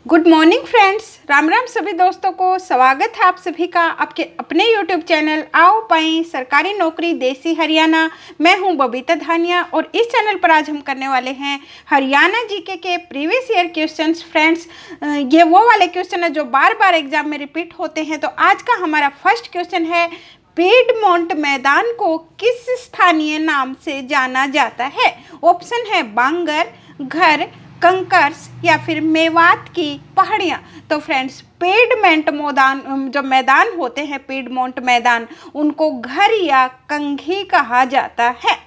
Good morning friends, Ram Ram सभी दोस्तों को। स्वागत है आप सभी का आपके अपने यूट्यूब चैनल आओ पाएं सरकारी नौकरी देसी हरियाणा। मैं हूं बबीता धानिया और इस चैनल पर आज हम करने वाले हैं हरियाणा जीके के प्रीवियस ईयर क्वेश्चंस। फ्रेंड्स, ये वो वाले क्वेश्चन है जो बार बार एग्जाम में रिपीट होते हैं। तो आज का हमारा फर्स्ट क्वेश्चन है, पीडमोंट मैदान को किस स्थानीय नाम से जाना जाता है? ऑप्शन है बांगर, घर, कंकर्स या फिर मेवात की पहाड़ियाँ। तो फ्रेंड्स, पीडमोंट मैदान जो मैदान होते हैं, पीडमोंट मैदान, उनको घर या कंघी कहा जाता है।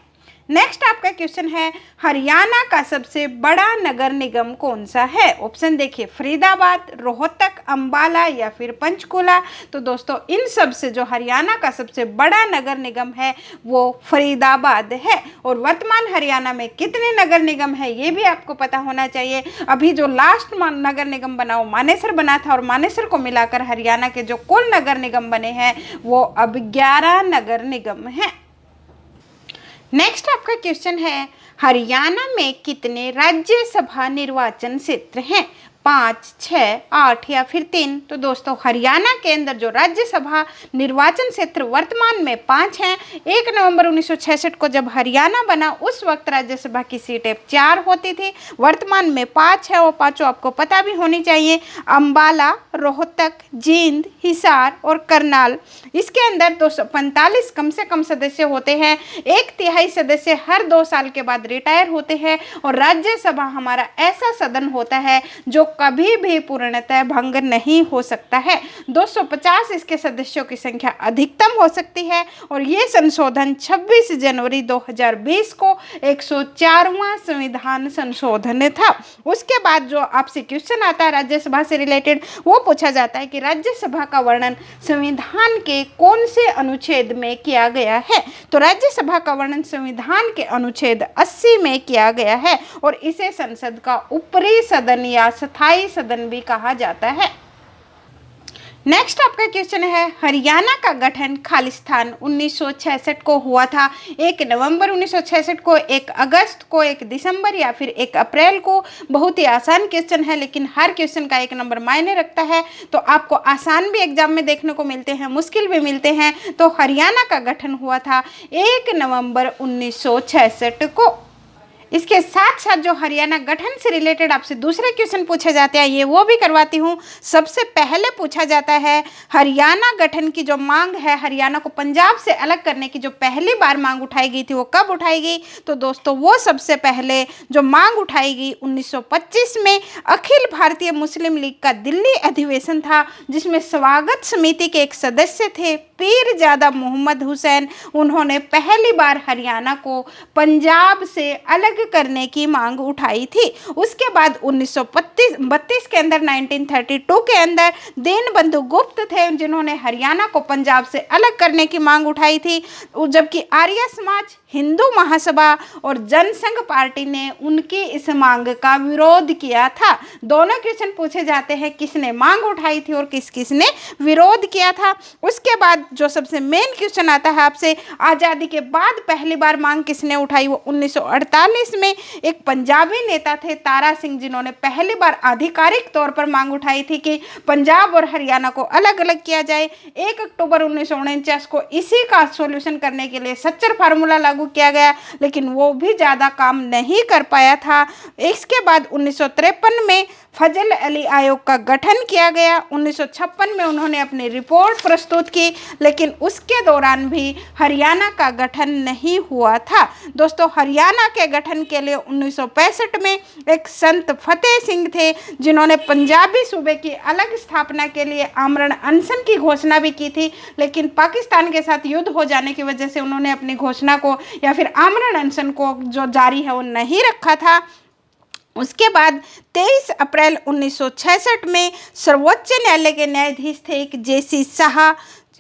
नेक्स्ट आपका क्वेश्चन है, हरियाणा का सबसे बड़ा नगर निगम कौन सा है? ऑप्शन देखिए, फरीदाबाद, रोहतक, अंबाला या फिर पंचकुला। तो दोस्तों, इन सब से जो हरियाणा का सबसे बड़ा नगर निगम है वो फरीदाबाद है। और वर्तमान हरियाणा में कितने नगर निगम है ये भी आपको पता होना चाहिए। अभी जो लास्ट नगर निगम बना वो मानेसर बना था, और मानेसर को मिलाकर हरियाणा के जो कुल नगर निगम बने हैं वो अब 11 नगर निगम हैं। नेक्स्ट आपका क्वेश्चन है, हरियाणा में कितने राज्यसभा निर्वाचन क्षेत्र हैं? 5, 6, 8 या फिर 3। तो दोस्तों, हरियाणा के अंदर जो राज्यसभा निर्वाचन क्षेत्र वर्तमान में 5 हैं। 1 नवंबर 1966 को जब हरियाणा बना उस वक्त राज्यसभा की सीटें 4 होती थी, वर्तमान में 5 है। और पांचों आपको पता भी होनी चाहिए, अंबाला, रोहतक, जींद, हिसार और करनाल। इसके अंदर 245 कम से कम सदस्य होते हैं। 1/3 सदस्य हर 2 साल के बाद रिटायर होते हैं। और राज्यसभा हमारा ऐसा सदन होता है जो कभी भी पूर्णतः भंग नहीं हो सकता है। 250 इसके सदस्यों की संख्या अधिकतम हो सकती है। और ये संशोधन 26 जनवरी 2020 को 104वां संविधान संशोधन था। उसके बाद जो आपसे क्वेश्चन आता है राज्यसभा से रिलेटेड, वो पूछा जाता है कि राज्यसभा का वर्णन संविधान के कौन से अनुच्छेद में किया गया है? तो राज्यसभा का वर्णन संविधान के अनुच्छेद 80 में किया गया है। और इसे संसद का ऊपरी सदन या स्थायी सदन भी कहा जाता है। नेक्स्ट आपका क्वेश्चन है, हरियाणा का गठन खालिस्तान 1966 को हुआ था। 1 नवंबर 1966 को, 1 अगस्त को, 1 दिसंबर या फिर 1 अप्रैल को? बहुत ही आसान क्वेश्चन है, लेकिन हर क्वेश्चन का 1 नंबर मायने रखता है। तो आपको आसान भी एग्जाम में देखने को मिलते हैं, मुश्किल भी मिलते हैं। तो हरियाणा का गठन हुआ था 1 नवंबर 1966 को। इसके साथ साथ जो हरियाणा गठन से रिलेटेड आपसे दूसरे क्वेश्चन पूछे जाते हैं, ये वो भी करवाती हूँ। सबसे पहले पूछा जाता है, हरियाणा गठन की जो मांग है, हरियाणा को पंजाब से अलग करने की जो पहली बार मांग उठाई गई थी वो कब उठाई गई? तो दोस्तों, वो सबसे पहले जो मांग उठाई गई 1925 में अखिल भारतीय मुस्लिम लीग का दिल्ली अधिवेशन था, जिसमें स्वागत समिति के एक सदस्य थे पीरजादा मोहम्मद हुसैन। उन्होंने पहली बार हरियाणा को पंजाब से अलग करने की मांग उठाई थी। उसके बाद 1932 के अंदर, 1932 के अंदर दीनबंधु गुप्त थे जिन्होंने हरियाणा को पंजाब से अलग करने की मांग उठाई थी। जबकि आर्य समाज, हिंदू महासभा और जनसंघ पार्टी ने उनकी इस मांग का विरोध किया था। दोनों क्वेश्चन पूछे जाते हैं, किसने मांग उठाई थी और किसने विरोध किया था। उसके बाद जो सबसे मेन क्वेश्चन आता है आपसे, आज़ादी के बाद पहली बार मांग किसने उठाई? वो 1948 में एक पंजाबी नेता थे तारा सिंह, जिन्होंने पहली बार आधिकारिक तौर पर मांग उठाई थी कि पंजाब और हरियाणा को अलग अलग किया जाए। 1 अक्टूबर 1949 को इसी का सॉल्यूशन करने के लिए सच्चर फार्मूला लागू किया गया, लेकिन वो भी ज़्यादा काम नहीं कर पाया था। इसके बाद 1953 में फजल अली आयोग का गठन किया गया। 1956 में उन्होंने अपनी रिपोर्ट प्रस्तुत की, लेकिन उसके दौरान भी हरियाणा का गठन नहीं हुआ था। दोस्तों, हरियाणा के गठन के लिए 1965 में एक संत फतेह सिंह थे, जिन्होंने पंजाबी सूबे की अलग स्थापना के लिए आमरण अनशन की घोषणा भी की थी, लेकिन पाकिस्तान के साथ युद्ध हो जाने की वजह से उन्होंने अपनी घोषणा को या फिर आमरण अनशन को जो जारी है वो नहीं रखा था। उसके बाद 23 अप्रैल 1966 में सर्वोच्च न्यायालय के न्यायाधीश थे एक JC शाह,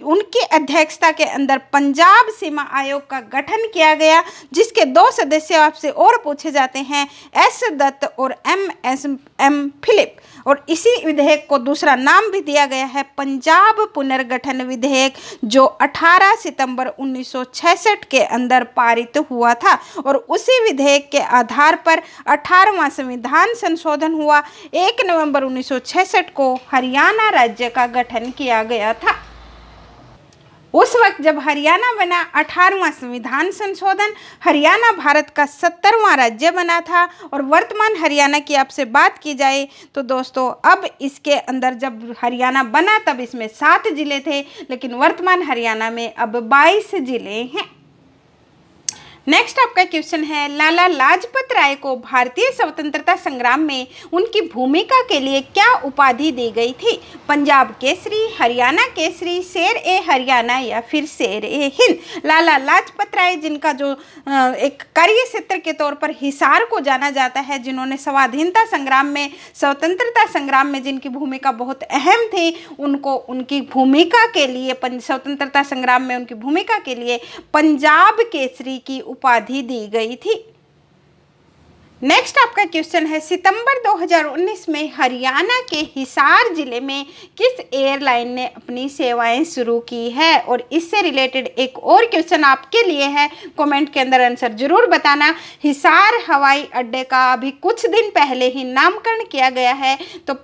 उनकी अध्यक्षता के अंदर पंजाब सीमा आयोग का गठन किया गया, जिसके 2 सदस्य आपसे और पूछे जाते हैं, एस दत्त और एम फिलिप। और इसी विधेयक को दूसरा नाम भी दिया गया है पंजाब पुनर्गठन विधेयक, जो 18 सितंबर 1966 के अंदर पारित हुआ था। और उसी विधेयक के आधार पर 18वां संविधान संशोधन हुआ। 1 नवंबर 1966 को हरियाणा राज्य का गठन किया गया था। उस वक्त जब हरियाणा बना, 18वां संविधान संशोधन, हरियाणा भारत का 70वां राज्य बना था। और वर्तमान हरियाणा की आपसे बात की जाए तो दोस्तों, अब इसके अंदर जब हरियाणा बना तब इसमें 7 जिले थे, लेकिन वर्तमान हरियाणा में अब 22 जिले हैं। नेक्स्ट आपका क्वेश्चन है, लाला लाजपत राय को भारतीय स्वतंत्रता संग्राम में उनकी भूमिका के लिए क्या उपाधि दी गई थी? पंजाब केसरी, हरियाणा केसरी, शेर ए हरियाणा या फिर शेर ए हिंद। लाला लाजपत राय, जिनका जो एक कार्य क्षेत्र के तौर पर हिसार को जाना जाता है, जिन्होंने स्वाधीनता संग्राम में, स्वतंत्रता संग्राम में जिनकी भूमिका बहुत अहम थी, उनको उनकी भूमिका के लिए, स्वतंत्रता संग्राम में उनकी भूमिका के लिए पंजाब केसरी की उपाधि दी गई थी। नेक्स्ट आपका क्वेश्चन है, सितंबर 2019 में हरियाणा के हिसार जिले में किस एयरलाइन ने अपनी सेवाएं शुरू की है? और इससे रिलेटेड एक और क्वेश्चन आपके लिए है, कमेंट के अंदर आंसर जरूर बताना। हिसार हवाई अड्डे का अभी कुछ दिन पहले ही नामकरण किया गया है, तो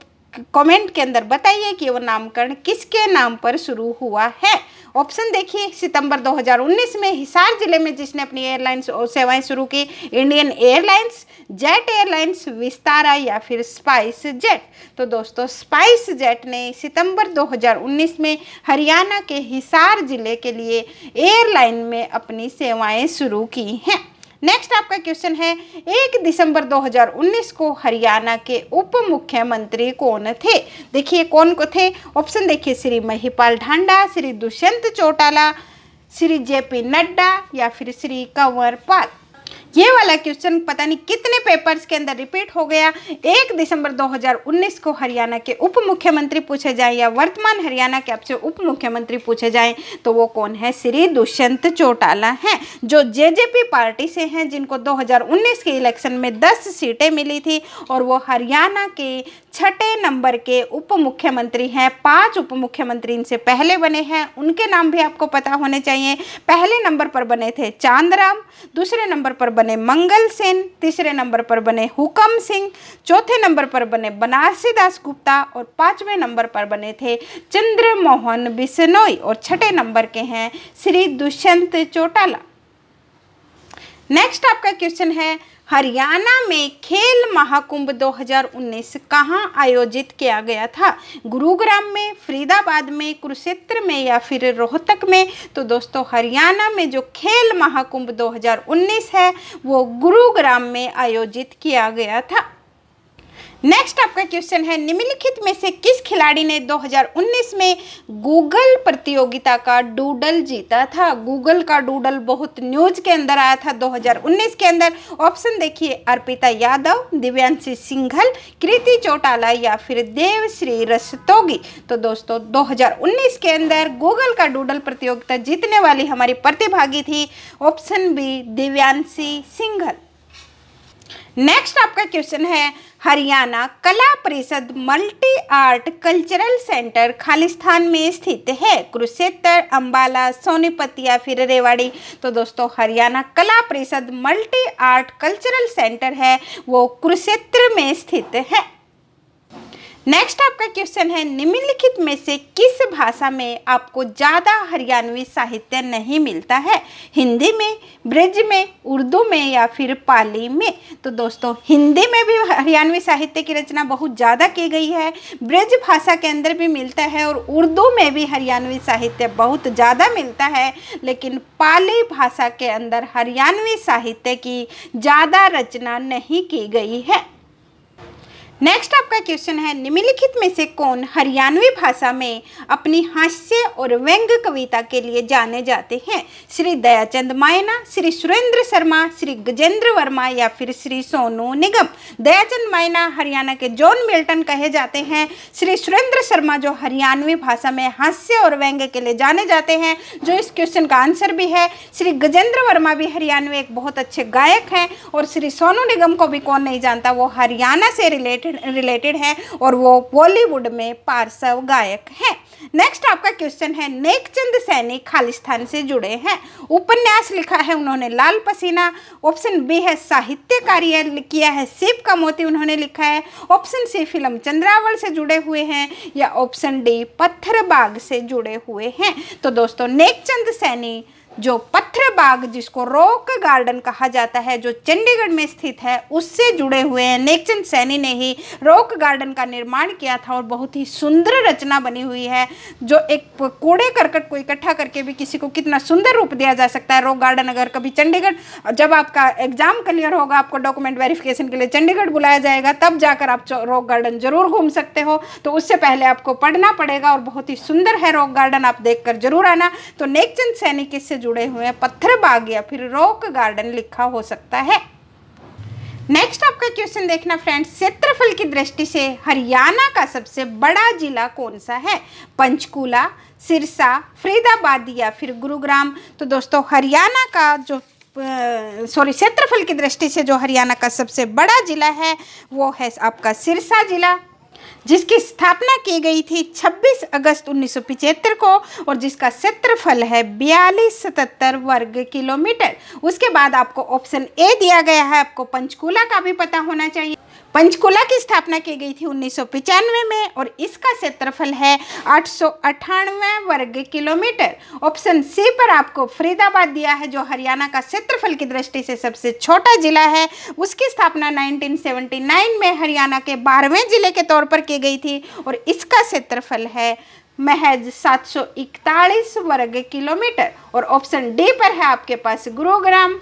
कमेंट के अंदर बताइए कि वो नामकरण किसके नाम पर शुरू हुआ है। ऑप्शन देखिए, सितंबर 2019 में हिसार जिले में जिसने अपनी एयरलाइंस और सेवाएं शुरू की, Indian airlines, jet airlines, Vistara या फिर स्पाइस जेट। तो दोस्तों, स्पाइस जेट ने सितंबर 2019 में हरियाणा के हिसार जिले के लिए एयरलाइन में अपनी सेवाएं शुरू की हैं। नेक्स्ट आपका क्वेश्चन है, 1 दिसंबर 2019 को हरियाणा के उप मुख्यमंत्री कौन थे? देखिए कौन को थे, ऑप्शन देखिए, श्री महिपाल ढांडा, श्री दुष्यंत चौटाला, श्री जेपी नड्डा या फिर श्री कंवर पाल। ये वाला क्वेश्चन पता नहीं कितने पेपर्स के अंदर रिपीट हो गया। 1 दिसंबर 2019 को हरियाणा के उप मुख्यमंत्री पूछे जाएं या वर्तमान हरियाणा के आपसे उप मुख्यमंत्री पूछे जाएं तो वो कौन है? श्री दुष्यंत चौटाला हैं, जो जेजेपी पार्टी से हैं, जिनको 2019 के इलेक्शन में 10 सीटें मिली थी और वो हरियाणा के 6ठे नंबर के उप मुख्यमंत्री हैं। 5 उप मुख्यमंत्री इनसे पहले बने हैं, उनके नाम भी आपको पता होने चाहिए। पहले नंबर पर बने थे चांदराम, दूसरे नंबर पर बने मंगल सेन, तीसरे नंबर पर बने हुकम सिंह, चौथे नंबर पर बने बनारसी दास गुप्ता और 5वें नंबर पर बने थे चंद्रमोहन बिश्नोई और 6ठे नंबर के हैं श्री दुष्यंत चौटाला। नेक्स्ट आपका क्वेश्चन है, हरियाणा में खेल महाकुंभ 2019 कहाँ आयोजित किया गया था? गुरुग्राम में, फरीदाबाद में, कुरुक्षेत्र में या फिर रोहतक में? तो दोस्तों, हरियाणा में जो खेल महाकुंभ 2019 है वो गुरुग्राम में आयोजित किया गया था। नेक्स्ट आपका क्वेश्चन है, निम्नलिखित में से किस खिलाड़ी ने 2019 में गूगल प्रतियोगिता का डूडल जीता था? गूगल का डूडल बहुत न्यूज के अंदर आया था 2019 के अंदर। ऑप्शन देखिए, अर्पिता यादव, दिव्यांशी सिंघल, कृति चौटाला या फिर देवश्री रस्तोगी। तो दोस्तों, 2019 के अंदर गूगल का डूडल प्रतियोगिता जीतने वाली हमारी प्रतिभागी थी option B, Divyanshi Singhal. Next आपका क्वेश्चन है, Haryana Kala Parishad multi art cultural centre Khalistan में स्थित है? कुरुक्षेत्र, अंबाला, सोनीपत या फिर रेवाड़ी? तो दोस्तों, Haryana Kala Parishad multi art cultural centre है वो कुरुक्षेत्र में स्थित है। नेक्स्ट आपका क्वेश्चन है, निम्नलिखित में से किस भाषा में आपको ज़्यादा हरियाणवी साहित्य नहीं मिलता है? हिंदी में, ब्रज में, उर्दू में या फिर पाली में? तो दोस्तों, हिंदी में भी हरियाणवी साहित्य की रचना बहुत ज़्यादा की गई है, ब्रज भाषा के अंदर भी मिलता है और उर्दू में भी हरियाणवी साहित्य बहुत ज़्यादा मिलता है, लेकिन पाली भाषा के अंदर हरियाणवी साहित्य की ज़्यादा रचना नहीं की गई है। नेक्स्ट आपका आपका क्वेश्चन है, निम्नलिखित में से कौन हरियाणवी भाषा में अपनी हास्य और व्यंग कविता के लिए जाने जाते हैं? श्री दयाचंद मायना, श्री सुरेंद्र शर्मा, श्री गजेंद्र वर्मा या फिर श्री सोनू निगम। दयाचंद मायना हरियाणा के जॉन मिल्टन कहे जाते हैं। श्री सुरेंद्र शर्मा जो हरियाणवी भाषा में हास्य और व्यंग के लिए जाने जाते हैं, जो इस क्वेश्चन का आंसर भी है। श्री गजेंद्र वर्मा भी हरियाणवी एक बहुत अच्छे गायक हैं। और श्री सोनू निगम को भी कौन नहीं जानता, वो हरियाणा से रिलेटेड है और वो बॉलीवुड में पार्श्व गायक हैं। नेक्स्ट आपका क्वेश्चन है, नेकचंद सैनी खालिस्तान से जुड़े हैं। उपन्यास लिखा है उन्होंने लाल पसीना। ऑप्शन बी है साहित्य कार्य किया है सीप का मोती उन्होंने लिखा है। ऑप्शन सी फिल्म चंद्रावल से जुड़े हुए हैं या ऑप्शन डी पत्थर बाग से जुड़े हुए हैं। तो दोस्तों नेकचंद सैनी जो पत्थर बाग, जिसको रॉक गार्डन कहा जाता है, जो चंडीगढ़ में स्थित है, उससे जुड़े हुए हैं। नेकचंद सैनी ने ही रॉक गार्डन का निर्माण किया था और बहुत ही सुंदर रचना बनी हुई है, जो एक कूड़े करकट को इकट्ठा करके भी किसी को कितना सुंदर रूप दिया जा सकता है। रॉक गार्डन अगर कभी चंडीगढ़, जब आपका एग्जाम क्लियर होगा, आपको डॉक्यूमेंट वेरिफिकेशन के लिए चंडीगढ़ बुलाया जाएगा, तब जाकर आप रॉक गार्डन जरूर घूम सकते हो। तो उससे पहले आपको पढ़ना पड़ेगा और बहुत ही सुंदर है रॉक गार्डन, आप देखकर जरूर आना। तो नेकचंद सैनी किससे जुड़े हुए हैं? पत्थर बाग या फिर रॉक गार्डन लिखा हो सकता है। नेक्स्ट आपका क्वेश्चन देखना फ्रेंड्स, क्षेत्रफल की दृष्टि से हरियाणा का सबसे बड़ा जिला कौन सा है? पंचकूला, सिरसा, फरीदाबाद या फिर गुरुग्राम। तो दोस्तों हरियाणा का जो क्षेत्रफल की दृष्टि से जो हरियाणा का सबसे बड़ा जिला है वो है आपका सिरसा जिला, जिसकी स्थापना की गई थी 26 अगस्त 1975 को और जिसका क्षेत्रफल है 4277 वर्ग किलोमीटर। उसके बाद आपको ऑप्शन ए दिया गया है, आपको पंचकूला का भी पता होना चाहिए। पंचकूला की स्थापना की गई थी 1995 में और इसका क्षेत्रफल है 898 वर्ग किलोमीटर। ऑप्शन सी पर आपको फरीदाबाद दिया है, जो हरियाणा का क्षेत्रफल की दृष्टि से सबसे छोटा जिला है। उसकी स्थापना 1979 में हरियाणा के 12वें जिले के तौर पर की गई थी और इसका क्षेत्रफल है महज 741 वर्ग किलोमीटर। और ऑप्शन डी पर है आपके पास गुरुग्राम।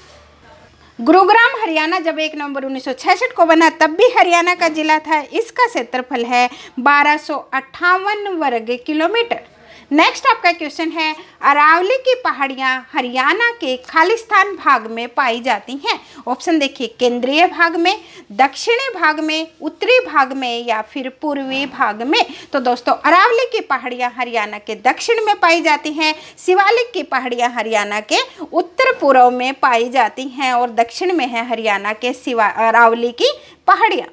गुरुग्राम हरियाणा जब 1 नवंबर 1966 को बना तब भी हरियाणा का जिला था। इसका क्षेत्रफल है 1258 वर्ग किलोमीटर। नेक्स्ट आपका क्वेश्चन है, अरावली की पहाड़ियाँ हरियाणा के खालिस्तान भाग में पाई जाती हैं। ऑप्शन देखिए, केंद्रीय भाग में, दक्षिणी भाग में, उत्तरी भाग में या फिर पूर्वी भाग में। तो दोस्तों अरावली की पहाड़ियाँ हरियाणा के दक्षिण में पाई जाती हैं। शिवालिक की पहाड़ियाँ हरियाणा के उत्तर पूर्व में पाई जाती हैं और दक्षिण में है हरियाणा के अरावली की पहाड़ियाँ।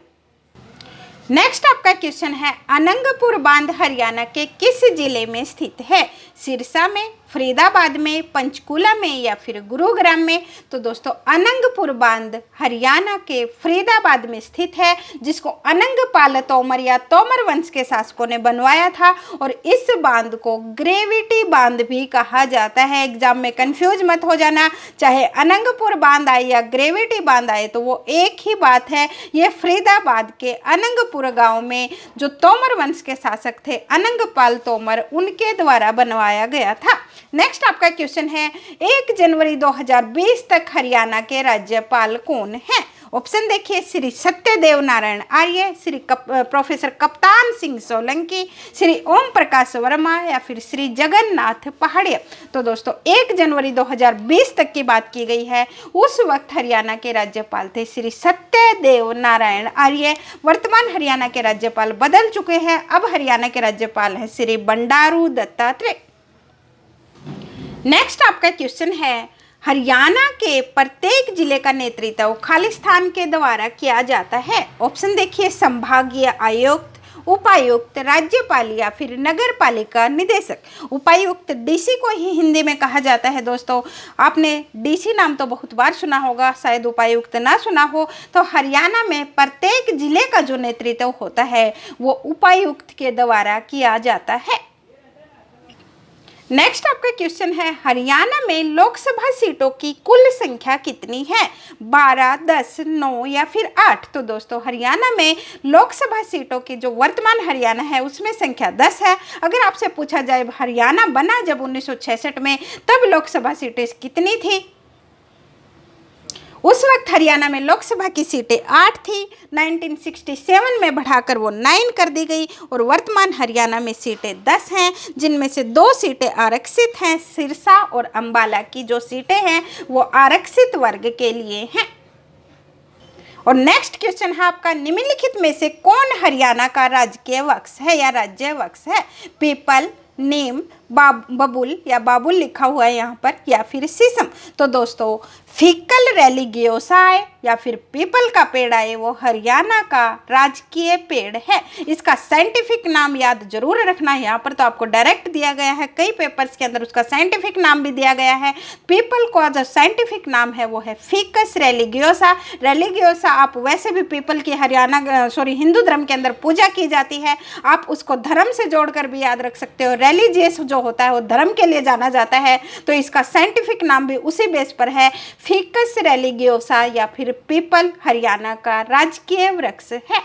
नेक्स्ट आपका क्वेश्चन है, अनंगपुर बांध हरियाणा के किस जिले में स्थित है? सिरसा में, फरीदाबाद में, पंचकूला में या फिर गुरुग्राम में। तो दोस्तों अनंगपुर बांध हरियाणा के फरीदाबाद में स्थित है, जिसको अनंगपाल तोमर या तोमर वंश के शासकों ने बनवाया था और इस बांध को ग्रेविटी बांध भी कहा जाता है। एग्जाम में कंफ्यूज मत हो जाना, चाहे अनंगपुर बांध आए या ग्रेविटी बांध आए तो वो एक ही बात है। ये फरीदाबाद के अनंगपुर गांव में जो तोमर वंश के शासक थे अनंगपाल तोमर, उनके द्वारा बनवाया गया था। नेक्स्ट आपका क्वेश्चन है, 1 जनवरी 2020 तक हरियाणा के राज्यपाल कौन हैं? ऑप्शन देखिए, श्री सत्यदेव नारायण आर्य, श्री प्रोफेसर कप्तान सिंह सोलंकी, श्री ओम प्रकाश वर्मा या फिर श्री जगन्नाथ पहाड़िया। तो दोस्तों 1 जनवरी 2020 तक की बात की गई है। उस वक्त हरियाणा के राज्यपाल थे श्री सत्यदेव नारायण आर्य। वर्तमान हरियाणा के राज्यपाल बदल चुके हैं, अब हरियाणा के राज्यपाल हैं श्री बंडारू दत्तात्रेय। नेक्स्ट आपका क्वेश्चन है, हरियाणा के प्रत्येक जिले का नेतृत्व खालिस्तान के द्वारा किया जाता है। ऑप्शन देखिए, संभागीय आयुक्त, उपायुक्त, राज्यपाल या फिर नगर पालिका निदेशक। उपायुक्त डीसी को ही हिंदी में कहा जाता है। दोस्तों आपने डीसी नाम तो बहुत बार सुना होगा, शायद उपायुक्त ना सुना हो। तो हरियाणा में प्रत्येक जिले का जो नेतृत्व होता है वो उपायुक्त के द्वारा किया जाता है। नेक्स्ट आपका क्वेश्चन है, हरियाणा में लोकसभा सीटों की कुल संख्या कितनी है? 12, 10, 9 या फिर 8। तो दोस्तों हरियाणा में लोकसभा सीटों की जो वर्तमान हरियाणा है उसमें संख्या 10 है। अगर आपसे पूछा जाए हरियाणा बना जब 1966 में, तब लोकसभा सीटें कितनी थी? उस वक्त हरियाणा में लोकसभा की सीटें 8 थी। 1967 में बढ़ाकर वो 9 कर दी गई और वर्तमान हरियाणा में सीटें 10 हैं, जिनमें से 2 सीटें आरक्षित हैं। सिरसा और अंबाला की जो सीटें हैं वो आरक्षित वर्ग के लिए हैं। और नेक्स्ट क्वेश्चन है आपका, निम्नलिखित में से कौन हरियाणा का राजकीय वृक्ष है या राज्य वृक्ष है? पीपल, नीम, बबूल या बाबुल लिखा हुआ है यहाँ पर, या फिर शीशम। तो दोस्तों फिकल रेलिगियोसाए या फिर पीपल का पेड़ है वो हरियाणा का राजकीय पेड़ है। इसका साइंटिफिक नाम याद जरूर रखना है, यहाँ पर तो आपको डायरेक्ट दिया गया है, कई पेपर्स के अंदर उसका साइंटिफिक नाम भी दिया गया है। पीपल का जो साइंटिफिक नाम है वो है फिकस रेलिगियोसा। रेलिगियोसा आप वैसे भी पीपल की हिंदू धर्म के अंदर पूजा की जाती है, आप उसको धर्म से जोड़कर भी याद रख सकते हो। रिलीजियस जो होता है वो धर्म के लिए जाना जाता है, तो इसका साइंटिफिक नाम भी उसी बेस पर है, फिकस रेलिगियोसा या फिर पीपल हरियाणा का राजकीय वृक्ष है।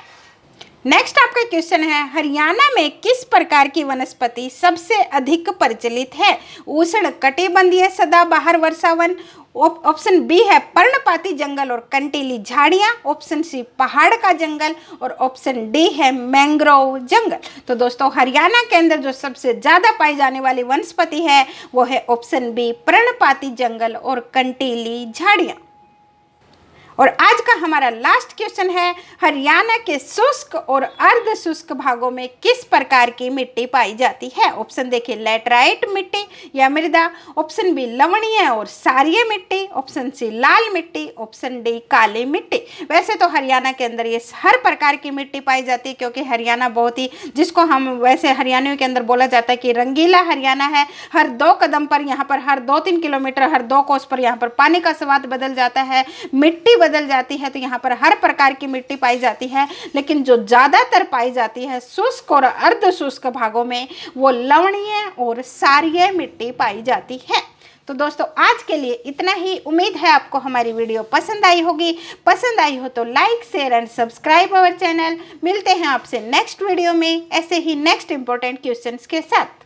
नेक्स्ट आपका क्वेश्चन है, हरियाणा में किस प्रकार की वनस्पति सबसे अधिक प्रचलित है? उष्ण कटिबंधीय सदाबहार वर्षावन, ऑप्शन बी है पर्णपाती जंगल और कंटीली झाड़ियां, ऑप्शन सी पहाड़ का जंगल और ऑप्शन डी है मैंग्रोव जंगल। तो दोस्तों हरियाणा के अंदर जो सबसे ज्यादा पाई जाने वाली वनस्पति है वो है ऑप्शन बी पर्णपाती जंगल और कंटीली झाड़ियां। और आज का हमारा लास्ट क्वेश्चन है, हरियाणा के शुष्क और अर्ध शुष्क भागों में किस प्रकार की मिट्टी पाई जाती है? ऑप्शन देखिए लैटराइट मिट्टी या मृदा, ऑप्शन बी लवणीय और सारीय मिट्टी, ऑप्शन सी लाल मिट्टी, ऑप्शन डी काली मिट्टी। वैसे तो हरियाणा के अंदर ये हर प्रकार की मिट्टी पाई जाती है, क्योंकि हरियाणा बहुत ही, जिसको हम वैसे हरियाणियों के अंदर बोला जाता है कि रंगीला हरियाणा है। हर 2 कदम पर यहाँ पर, हर 2-3 किलोमीटर, हर 2 कोस पर यहाँ पर पानी का स्वाद बदल जाता है, मिट्टी बदल जाती है, तो यहाँ पर हर प्रकार की मिट्टी पाई जाती है। लेकिन जो ज्यादातर पाई जाती है शुष्क और अर्ध शुष्क भागों में वो लवणीय और सारीय मिट्टी पाई जाती है। तो दोस्तों आज के लिए इतना ही। उम्मीद है आपको हमारी वीडियो पसंद आई होगी। पसंद आई हो तो like, share and subscribe our channel. मिलते हैं आपसे नेक्स्ट वीडियो में ऐसे ही नेक्स्ट इंपॉर्टेंट क्वेश्चंस के साथ।